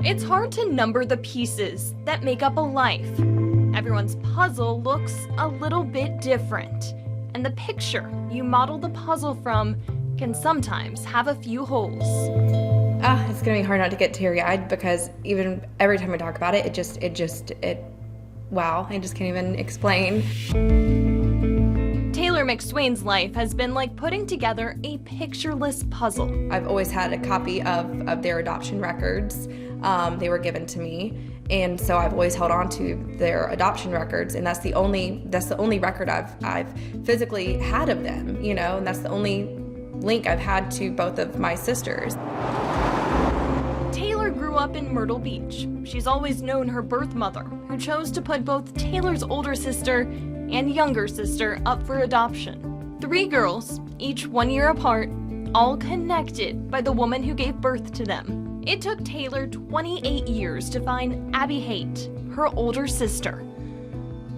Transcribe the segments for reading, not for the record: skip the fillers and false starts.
It's hard to number the pieces that make up a life. Everyone's puzzle looks a little bit different, and the picture you model the puzzle from can sometimes have a few holes. It's gonna be hard not to get teary-eyed because even every time I talk about it, wow, I just can't even explain. Taylor McSwain's life has been like putting together a pictureless puzzle. I've always had a copy of their adoption records. They were given to me, and so I've always held on to their adoption records, and that's the only record I've physically had of them, you know, and that's the only link I've had to both of my sisters. Taylor grew up in Myrtle Beach. She's always known her birth mother, who chose to put both Taylor's older sister and younger sister up for adoption. 3 girls, each 1 year apart, all connected by the woman who gave birth to them. It took Taylor 28 years to find Abby Haight, her older sister.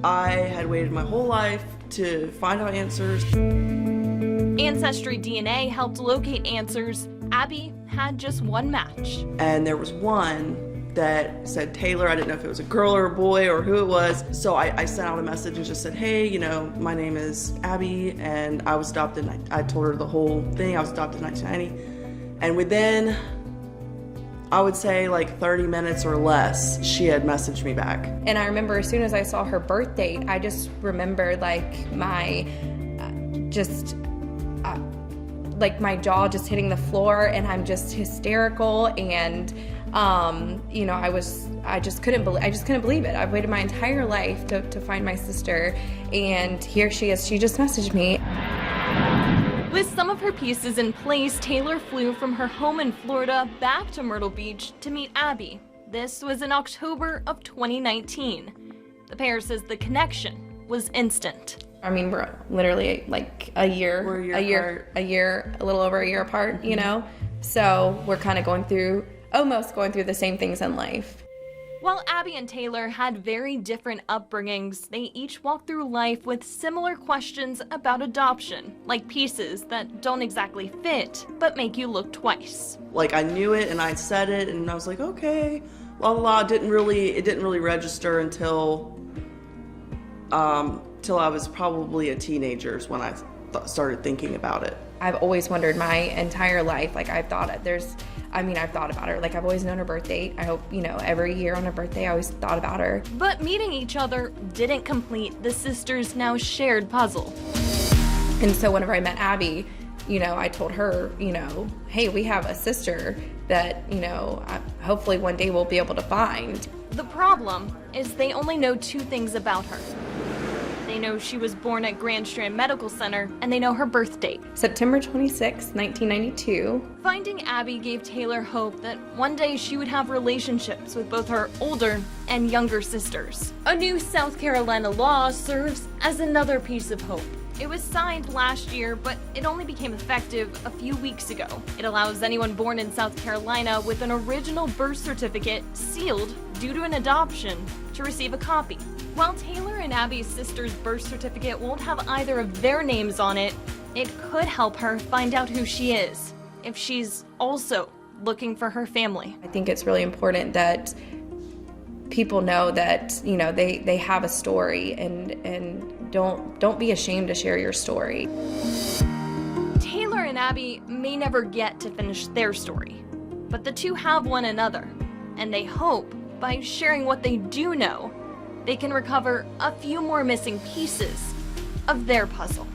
I had waited my whole life to find out answers. Ancestry DNA helped locate answers. Abby had just one match. And there was one that said Taylor. I didn't know if it was a girl or a boy or who it was. So I sent out a message and just said, hey, you know, my name is Abby and I was adopted. I told her the whole thing. I was adopted in 1990. And within, I would say like 30 minutes or less, she had messaged me back. And I remember as soon as I saw her birth date, I just remembered like my my jaw just hitting the floor, and I'm just hysterical, and you know, I just couldn't believe it. I've waited my entire life to find my sister, and here she is. She just messaged me. With some of her pieces in place, Taylor flew from her home in Florida back to Myrtle Beach to meet Abby. This was in October of 2019. The pair says the connection was instant. I mean, we're literally like a little over a year apart, you know? So we're kind of almost going through the same things in life. While Abby and Taylor had very different upbringings, they each walked through life with similar questions about adoption, like pieces that don't exactly fit, but make you look twice. Like I knew it and I said it and I was like, okay, la la la. It didn't really register until I was probably a teenager is when I started thinking about it. I've always wondered my entire life, like I've thought about her. Like I've always known her birth date. I hope, you know, every year on her birthday, I always thought about her. But meeting each other didn't complete the sisters' now shared puzzle. And so whenever I met Abby, you know, I told her, you know, hey, we have a sister that, you know, hopefully one day we'll be able to find. The problem is they only know 2 things about her. They know she was born at Grand Strand Medical Center, and they know her birth date. September 26, 1992. Finding Abby gave Taylor hope that one day she would have relationships with both her older and younger sisters. A new South Carolina law serves as another piece of hope. It was signed last year, but it only became effective a few weeks ago. It allows anyone born in South Carolina with an original birth certificate sealed due to an adoption to receive a copy. While Taylor and Abby's sister's birth certificate won't have either of their names on it, it could help her find out who she is, if she's also looking for her family. I think it's really important that people know that, you know, they have a story, and don't be ashamed to share your story. Taylor and Abby may never get to finish their story, but the two have one another, and they hope by sharing what they do know, they can recover a few more missing pieces of their puzzle.